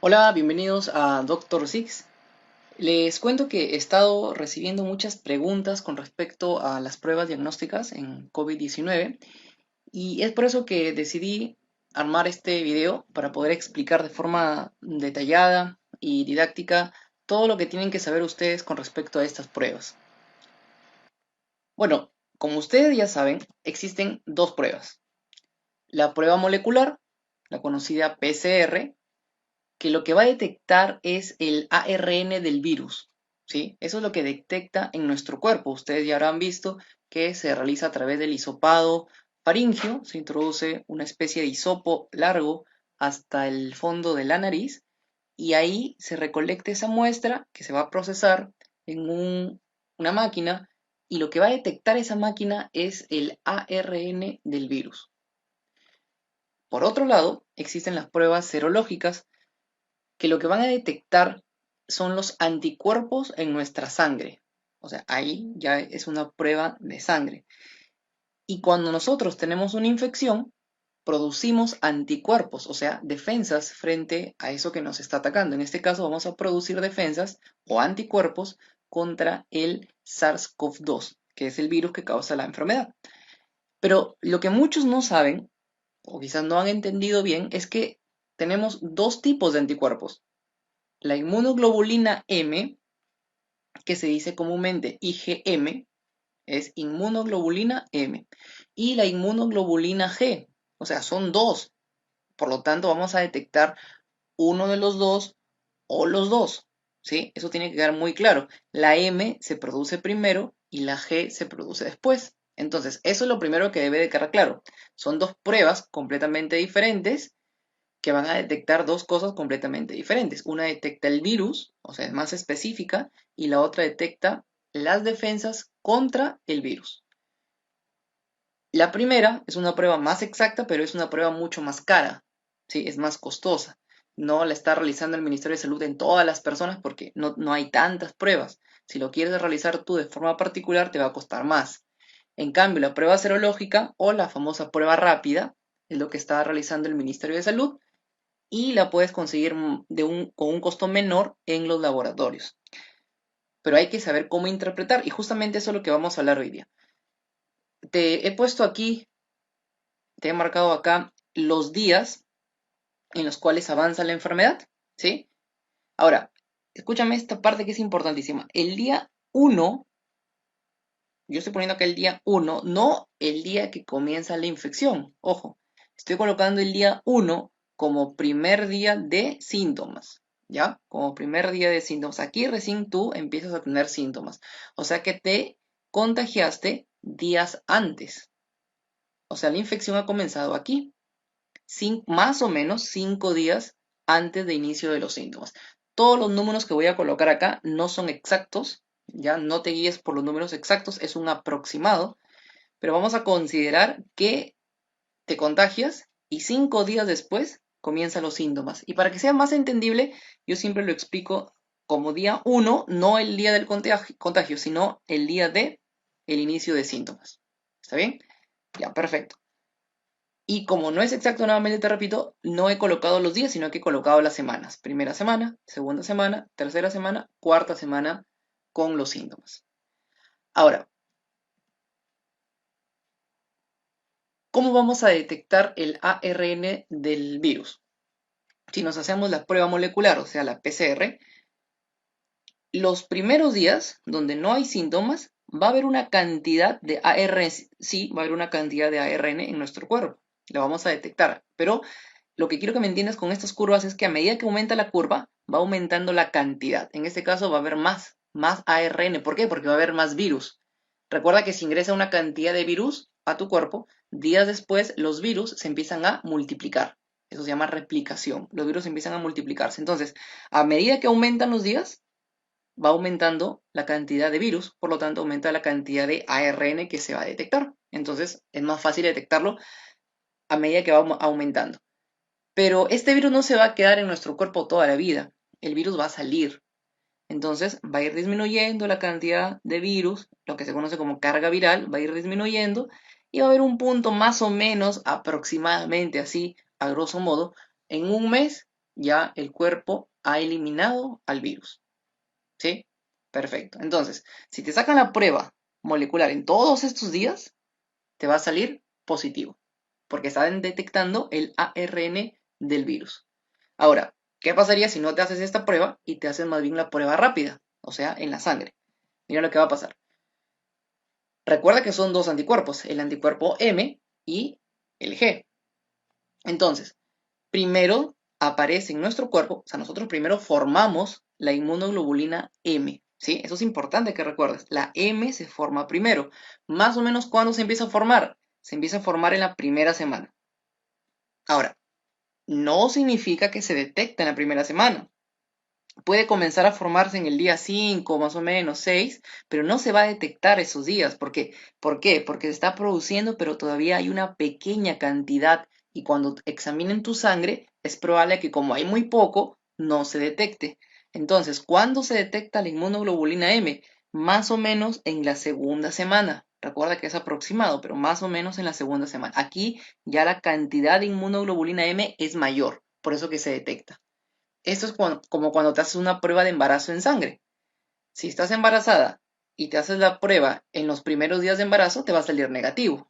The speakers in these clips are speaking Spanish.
Hola, bienvenidos a Doctor Six. Les cuento que he estado recibiendo muchas preguntas con respecto a las pruebas diagnósticas en COVID-19 y es por eso que decidí armar este video para poder explicar de forma detallada y didáctica todo lo que tienen que saber ustedes con respecto a estas pruebas. Bueno, como ustedes ya saben, existen dos pruebas. La prueba molecular, la conocida PCR, que lo que va a detectar es el ARN del virus, ¿sí? Eso es lo que detecta en nuestro cuerpo. Ustedes ya habrán visto que se realiza a través del hisopado faríngeo, se introduce una especie de hisopo largo hasta el fondo de la nariz y ahí se recolecta esa muestra que se va a procesar en una máquina y lo que va a detectar esa máquina es el ARN del virus. Por otro lado, existen las pruebas serológicas que lo que van a detectar son los anticuerpos en nuestra sangre. O sea, ahí ya es una prueba de sangre. Y cuando nosotros tenemos una infección, producimos anticuerpos, o sea, defensas frente a eso que nos está atacando. En este caso vamos a producir defensas o anticuerpos contra el SARS-CoV-2, que es el virus que causa la enfermedad. Pero lo que muchos no saben, o quizás no han entendido bien, es que tenemos dos tipos de anticuerpos. La inmunoglobulina M, que se dice comúnmente IgM, es inmunoglobulina M. Y la inmunoglobulina G, o sea, son dos. Por lo tanto, vamos a detectar uno de los dos o los dos. ¿Sí? Eso tiene que quedar muy claro. La M se produce primero y la G se produce después. Entonces, eso es lo primero que debe de quedar claro. Son dos pruebas completamente diferentes que van a detectar dos cosas completamente diferentes. Una detecta el virus, o sea, es más específica, y la otra detecta las defensas contra el virus. La primera es una prueba más exacta, pero es una prueba mucho más cara, ¿sí? Es más costosa. No la está realizando el Ministerio de Salud en todas las personas porque no hay tantas pruebas. Si lo quieres realizar tú de forma particular, te va a costar más. En cambio, la prueba serológica o la famosa prueba rápida es lo que está realizando el Ministerio de Salud y la puedes conseguir con un costo menor en los laboratorios. Pero hay que saber cómo interpretar y justamente eso es lo que vamos a hablar hoy día. Te he puesto aquí, te he marcado acá los días en los cuales avanza la enfermedad, ¿sí? Ahora, escúchame esta parte que es importantísima. El día uno, yo estoy poniendo acá el día uno, no el día que comienza la infección. Ojo, estoy colocando el día uno como primer día de síntomas, ¿ya? Como primer día de síntomas. Aquí recién tú empiezas a tener síntomas. O sea que te contagiaste días antes. O sea, la infección ha comenzado aquí, más o menos 5 días antes de inicio de los síntomas. Todos los números que voy a colocar acá no son exactos, ya no te guíes por los números exactos, es un aproximado, pero vamos a considerar que te contagias y 5 días después comienzan los síntomas. Y para que sea más entendible, yo siempre lo explico como día uno, no el día del contagio, sino el día de el inicio de síntomas. ¿Está bien? Ya, perfecto. Y como no es exacto, nuevamente te repito, no he colocado los días, sino que he colocado las semanas. Primera semana, segunda semana, tercera semana, cuarta semana con los síntomas. Ahora, ¿cómo vamos a detectar el ARN del virus? Si nos hacemos la prueba molecular, o sea, la PCR, los primeros días donde no hay síntomas, va a haber una cantidad de ARN, sí, va a haber una cantidad de ARN en nuestro cuerpo. La vamos a detectar, pero lo que quiero que me entiendas con estas curvas es que a medida que aumenta la curva, va aumentando la cantidad. En este caso va a haber más ARN. ¿Por qué? Porque va a haber más virus. Recuerda que si ingresa una cantidad de virus a tu cuerpo, días después los virus se empiezan a multiplicar. Eso se llama replicación. Los virus empiezan a multiplicarse. Entonces, a medida que aumentan los días, va aumentando la cantidad de virus, por lo tanto aumenta la cantidad de ARN que se va a detectar. Entonces, es más fácil detectarlo a medida que va aumentando. Pero este virus no se va a quedar en nuestro cuerpo toda la vida. El virus va a salir. Entonces va a ir disminuyendo la cantidad de virus, lo que se conoce como carga viral, va a ir disminuyendo y va a haber un punto más o menos aproximadamente así, a grosso modo, en un mes ya el cuerpo ha eliminado al virus. ¿Sí? Perfecto. Entonces, si te sacan la prueba molecular en todos estos días, te va a salir positivo, porque están detectando el ARN del virus. Ahora, ¿qué pasaría si no te haces esta prueba y te haces más bien la prueba rápida? O sea, en la sangre. Mira lo que va a pasar. Recuerda que son dos anticuerpos, el anticuerpo M y el G. Entonces, primero aparece en nuestro cuerpo, o sea, nosotros primero formamos la inmunoglobulina M, ¿sí? Eso es importante que recuerdes. La M se forma primero. Más o menos, ¿cuándo se empieza a formar? Se empieza a formar en la primera semana. Ahora, no significa que se detecta en la primera semana. Puede comenzar a formarse en el día 5, más o menos 6, pero no se va a detectar esos días. ¿Por qué? Porque se está produciendo, pero todavía hay una pequeña cantidad y cuando examinen tu sangre es probable que como hay muy poco, no se detecte. Entonces, ¿cuándo se detecta la inmunoglobulina M? Más o menos en la segunda semana. Recuerda que es aproximado, pero más o menos en la segunda semana. Aquí ya la cantidad de inmunoglobulina M es mayor, por eso que se detecta. Esto es como cuando te haces una prueba de embarazo en sangre. Si estás embarazada y te haces la prueba en los primeros días de embarazo, te va a salir negativo,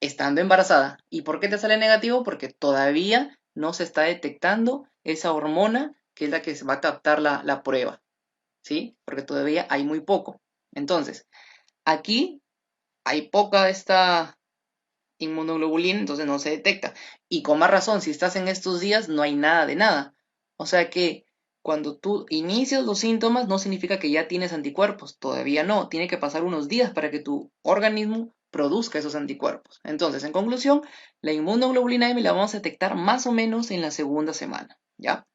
estando embarazada. ¿Y por qué te sale negativo? Porque todavía no se está detectando esa hormona que es la que se va a captar la prueba, ¿sí? Porque todavía hay muy poco. Entonces, aquí hay poca de esta inmunoglobulina, entonces no se detecta. Y con más razón, si estás en estos días, no hay nada de nada. O sea que cuando tú inicias los síntomas, no significa que ya tienes anticuerpos. Todavía no. Tiene que pasar unos días para que tu organismo produzca esos anticuerpos. Entonces, en conclusión, la inmunoglobulina M la vamos a detectar más o menos en la segunda semana, ¿ya?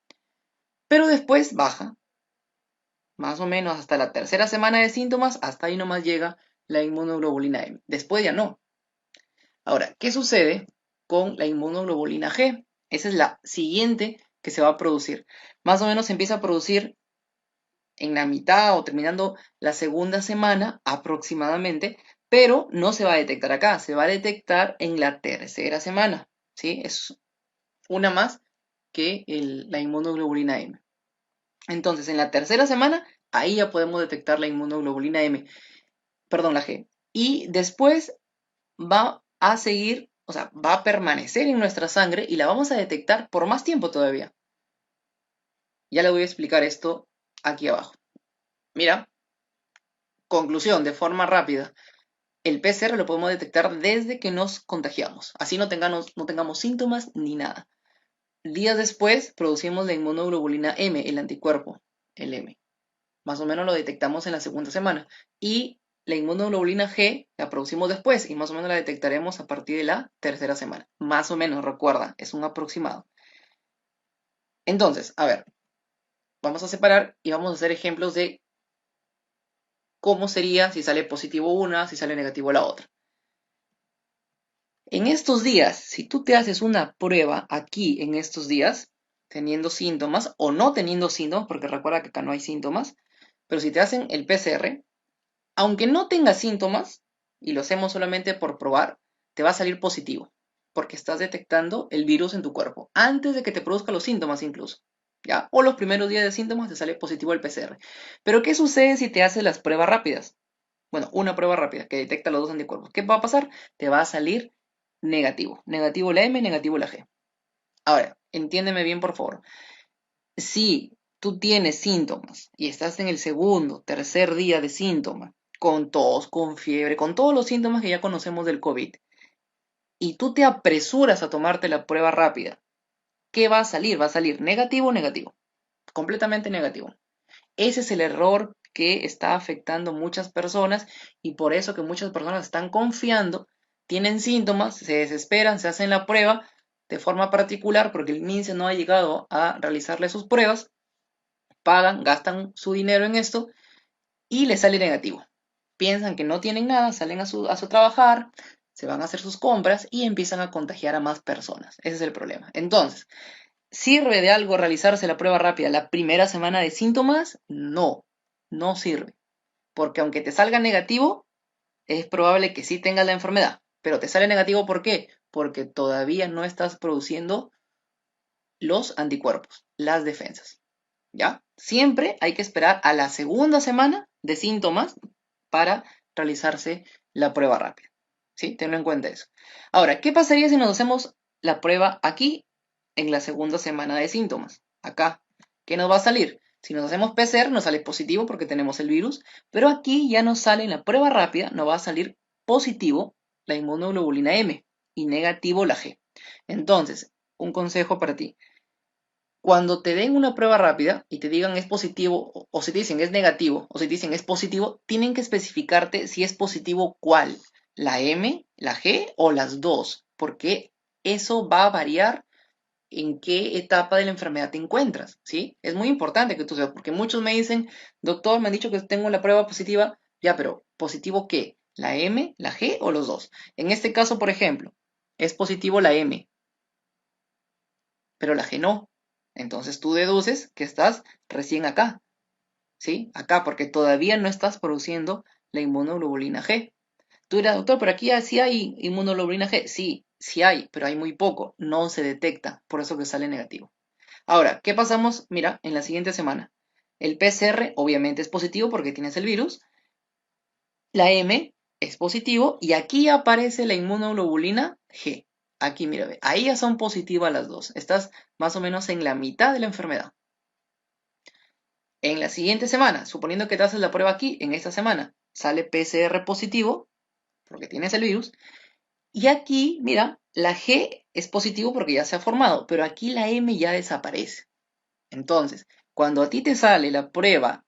Pero después baja, más o menos hasta la tercera semana de síntomas, hasta ahí nomás llega la inmunoglobulina M. Después ya no. Ahora, ¿qué sucede con la inmunoglobulina G? Esa es la siguiente que se va a producir. Más o menos se empieza a producir en la mitad o terminando la segunda semana aproximadamente, pero no se va a detectar acá, se va a detectar en la tercera semana, ¿sí? Es una más que la inmunoglobulina M. Entonces, en la tercera semana, ahí ya podemos detectar la inmunoglobulina M, perdón, la G. Y después va a seguir, o sea, va a permanecer en nuestra sangre y la vamos a detectar por más tiempo todavía. Ya le voy a explicar esto aquí abajo. Mira, conclusión, de forma rápida. El PCR lo podemos detectar desde que nos contagiamos. Así no tengamos síntomas ni nada. Días después producimos la inmunoglobulina M, el anticuerpo, el M. Más o menos lo detectamos en la segunda semana. Y la inmunoglobulina G la producimos después y más o menos la detectaremos a partir de la tercera semana. Más o menos, recuerda, es un aproximado. Entonces, a ver, vamos a separar y vamos a hacer ejemplos de cómo sería si sale positivo una, si sale negativo la otra. En estos días, si tú te haces una prueba aquí en estos días, teniendo síntomas o no teniendo síntomas, porque recuerda que acá no hay síntomas, pero si te hacen el PCR, aunque no tengas síntomas, y lo hacemos solamente por probar, te va a salir positivo, porque estás detectando el virus en tu cuerpo, antes de que te produzca los síntomas incluso, ¿ya? O los primeros días de síntomas te sale positivo el PCR. Pero ¿qué sucede si te haces las pruebas rápidas? Bueno, una prueba rápida que detecta los dos anticuerpos. ¿Qué va a pasar? Te va a salir negativo. Negativo la M, negativo la G. Ahora, entiéndeme bien, por favor. Si tú tienes síntomas y estás en el segundo, tercer día de síntomas, con tos, con fiebre, con todos los síntomas que ya conocemos del COVID, y tú te apresuras a tomarte la prueba rápida, ¿qué va a salir? Va a salir negativo, negativo, completamente negativo. Ese es el error que está afectando muchas personas y por eso que muchas personas están confiando, tienen síntomas, se desesperan, se hacen la prueba de forma particular porque el MINSE no ha llegado a realizarle sus pruebas, pagan, gastan su dinero en esto y les sale negativo. Piensan que no tienen nada, salen a su trabajar, se van a hacer sus compras y empiezan a contagiar a más personas. Ese es el problema. Entonces, ¿sirve de algo realizarse la prueba rápida la primera semana de síntomas? No, no sirve. Porque aunque te salga negativo, es probable que sí tengas la enfermedad. Pero te sale negativo ¿por qué? Porque todavía no estás produciendo los anticuerpos, las defensas. ¿Ya? Siempre hay que esperar a la segunda semana de síntomas para realizarse la prueba rápida. ¿Sí? Tenlo en cuenta eso. Ahora, ¿qué pasaría si nos hacemos la prueba aquí en la segunda semana de síntomas? Acá, ¿qué nos va a salir? Si nos hacemos PCR, nos sale positivo porque tenemos el virus, pero aquí ya nos sale en la prueba rápida, nos va a salir positivo la inmunoglobulina M y negativo la G. Entonces, un consejo para ti. Cuando te den una prueba rápida y te digan es positivo, o si te dicen es negativo, o si te dicen es positivo, tienen que especificarte si es positivo cuál, la M, la G o las dos, porque eso va a variar en qué etapa de la enfermedad te encuentras, ¿sí? Es muy importante que tú sepas, porque muchos me dicen, doctor, me han dicho que tengo la prueba positiva, ya, pero ¿positivo qué? ¿La M, la G o los dos? En este caso, por ejemplo, es positivo la M, pero la G no. Entonces tú deduces que estás recién acá, ¿sí? Acá, porque todavía no estás produciendo la inmunoglobulina G. Tú dirás, doctor, pero aquí sí hay inmunoglobulina G. Sí, sí hay, pero hay muy poco, no se detecta, por eso que sale negativo. Ahora, ¿qué pasamos? Mira, en la siguiente semana. El PCR obviamente es positivo porque tienes el virus, la M es positivo y aquí aparece la inmunoglobulina G. Aquí, mira, ve, ahí ya son positivas las dos. Estás más o menos en la mitad de la enfermedad. En la siguiente semana, suponiendo que te haces la prueba aquí, en esta semana, sale PCR positivo, porque tienes el virus, y aquí, mira, la G es positivo porque ya se ha formado, pero aquí la M ya desaparece. Entonces, cuando a ti te sale la prueba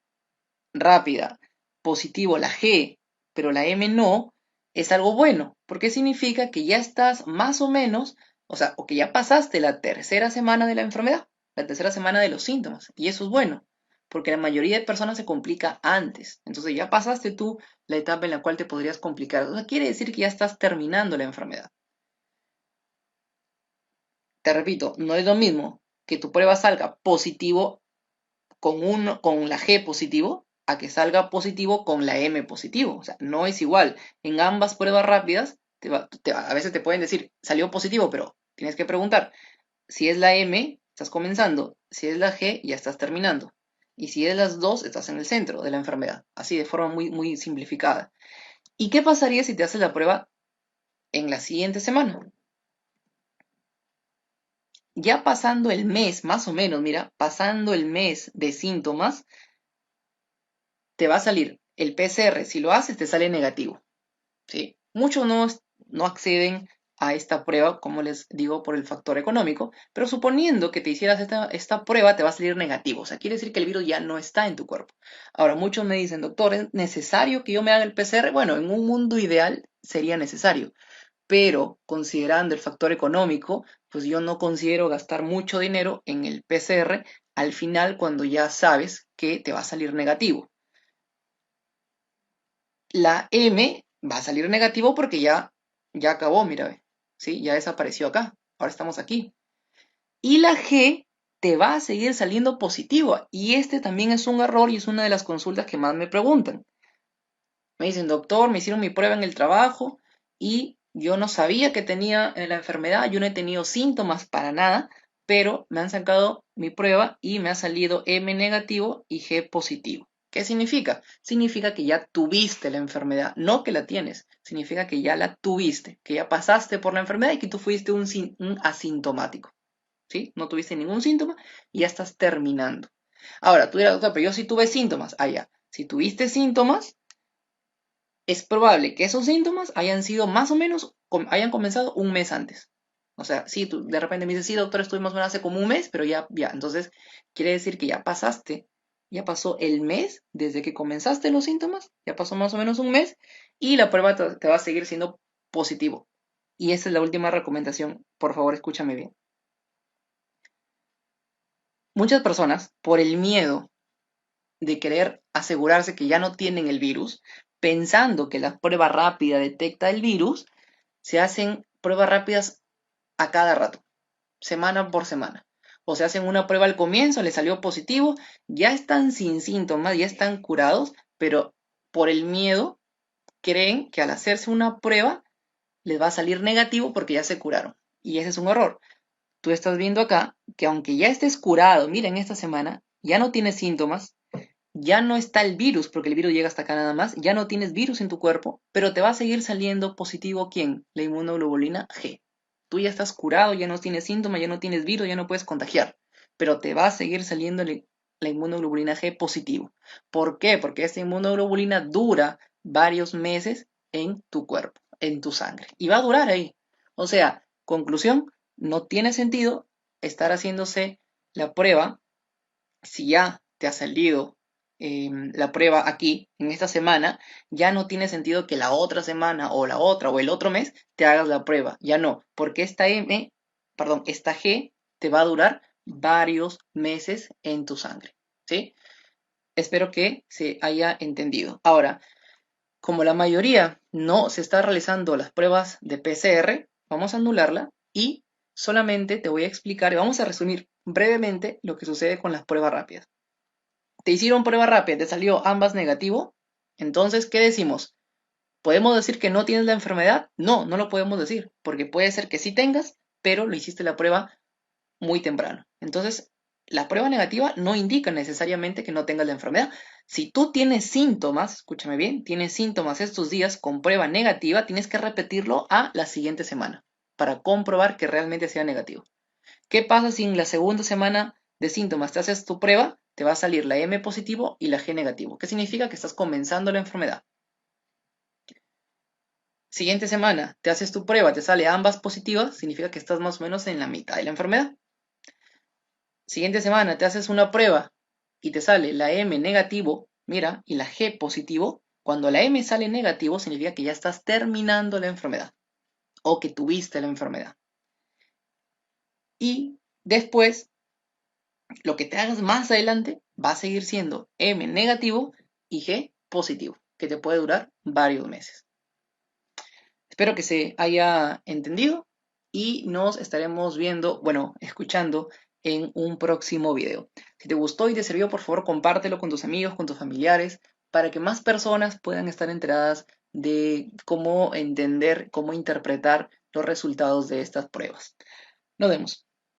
rápida, positivo la G, pero la M no, es algo bueno, porque significa que ya estás más o menos, o sea, o que ya pasaste la tercera semana de la enfermedad, la tercera semana de los síntomas, y eso es bueno, porque la mayoría de personas se complica antes, entonces ya pasaste tú la etapa en la cual te podrías complicar, o sea, quiere decir que ya estás terminando la enfermedad. Te repito, no es lo mismo que tu prueba salga positivo con la G positivo a que salga positivo con la M positivo. O sea, no es igual. En ambas pruebas rápidas, a veces te pueden decir, salió positivo, pero tienes que preguntar, si es la M, estás comenzando, si es la G, ya estás terminando. Y si es las dos, estás en el centro de la enfermedad. Así, de forma muy, muy simplificada. ¿Y qué pasaría si te haces la prueba en la siguiente semana? Ya pasando el mes, más o menos, mira, pasando el mes de síntomas, te va a salir el PCR. Si lo haces, te sale negativo, ¿sí? Muchos no acceden a esta prueba, como les digo, por el factor económico, pero suponiendo que te hicieras esta prueba, te va a salir negativo. O sea, quiere decir que el virus ya no está en tu cuerpo. Ahora, muchos me dicen, doctor, ¿es necesario que yo me haga el PCR? Bueno, en un mundo ideal sería necesario, pero considerando el factor económico, pues yo no considero gastar mucho dinero en el PCR al final cuando ya sabes que te va a salir negativo. La M va a salir negativo porque ya acabó, mira, ve, ¿sí? Ya desapareció acá. Ahora estamos aquí. Y la G te va a seguir saliendo positiva. Y este también es un error y es una de las consultas que más me preguntan. Me dicen, doctor, me hicieron mi prueba en el trabajo y yo no sabía que tenía la enfermedad, yo no he tenido síntomas para nada, pero me han sacado mi prueba y me ha salido M negativo y G positivo. ¿Qué significa? Significa que ya tuviste la enfermedad, no que la tienes, significa que ya la tuviste, que ya pasaste por la enfermedad y que tú fuiste un asintomático, ¿sí? No tuviste ningún síntoma y ya estás terminando. Ahora, tú dirás, doctor, pero yo sí tuve síntomas. Ah, ya. Si tuviste síntomas, es probable que esos síntomas hayan sido más o menos, hayan comenzado un mes antes. O sea, si tú de repente me dices, sí, doctor, estuvimos más o menos hace como un mes, pero ya. Entonces, quiere decir que ya pasaste, ya pasó el mes desde que comenzaste los síntomas, ya pasó más o menos un mes y la prueba te va a seguir siendo positivo. Y esa es la última recomendación. Por favor, escúchame bien. Muchas personas, por el miedo de querer asegurarse que ya no tienen el virus, pensando que la prueba rápida detecta el virus, se hacen pruebas rápidas a cada rato, semana por semana. O se hacen una prueba al comienzo, les salió positivo, ya están sin síntomas, ya están curados, pero por el miedo creen que al hacerse una prueba les va a salir negativo porque ya se curaron. Y ese es un error. tú estás viendo acá que aunque ya estés curado, mira, en esta semana, ya no tienes síntomas, ya no está el virus, porque el virus llega hasta acá nada más, ya no tienes virus en tu cuerpo, pero te va a seguir saliendo positivo, ¿quién? La inmunoglobulina G. Tú ya estás curado, ya no tienes síntomas, ya no tienes virus, ya no puedes contagiar, pero te va a seguir saliendo la inmunoglobulina G positivo. ¿Por qué? Porque esta inmunoglobulina dura varios meses en tu cuerpo, en tu sangre, y va a durar ahí. O sea, conclusión, no tiene sentido estar haciéndose la prueba si ya te ha salido la prueba aquí, en esta semana, ya no tiene sentido que la otra semana o la otra o el otro mes te hagas la prueba. Ya no, porque esta G te va a durar varios meses en tu sangre. ¿Sí? Espero que se haya entendido. Ahora, como la mayoría no se está realizando las pruebas de PCR, vamos a anularla y solamente te voy a explicar y vamos a resumir brevemente lo que sucede con las pruebas rápidas. Te hicieron prueba rápida, te salió ambas negativo. Entonces, ¿qué decimos? ¿Podemos decir que no tienes la enfermedad? No, no lo podemos decir, porque puede ser que sí tengas, pero lo hiciste la prueba muy temprano. Entonces, la prueba negativa no indica necesariamente que no tengas la enfermedad. Si tú tienes síntomas, escúchame bien, tienes síntomas estos días con prueba negativa, tienes que repetirlo a la siguiente semana para comprobar que realmente sea negativo. ¿Qué pasa si en la segunda semana de síntomas te haces tu prueba? Te va a salir la M positivo y la G negativo. ¿Qué significa? Que estás comenzando la enfermedad. Siguiente semana te haces tu prueba, te sale ambas positivas, significa que estás más o menos en la mitad de la enfermedad. Siguiente semana te haces una prueba y te sale la M negativo, mira, y la G positivo. Cuando la M sale negativo, significa que ya estás terminando la enfermedad o que tuviste la enfermedad. Y después lo que te hagas más adelante va a seguir siendo M negativo y G positivo, que te puede durar varios meses. Espero que se haya entendido y nos estaremos viendo, bueno, escuchando en un próximo video. Si te gustó y te sirvió, por favor, compártelo con tus amigos, con tus familiares, para que más personas puedan estar enteradas de cómo entender, cómo interpretar los resultados de estas pruebas. Nos vemos.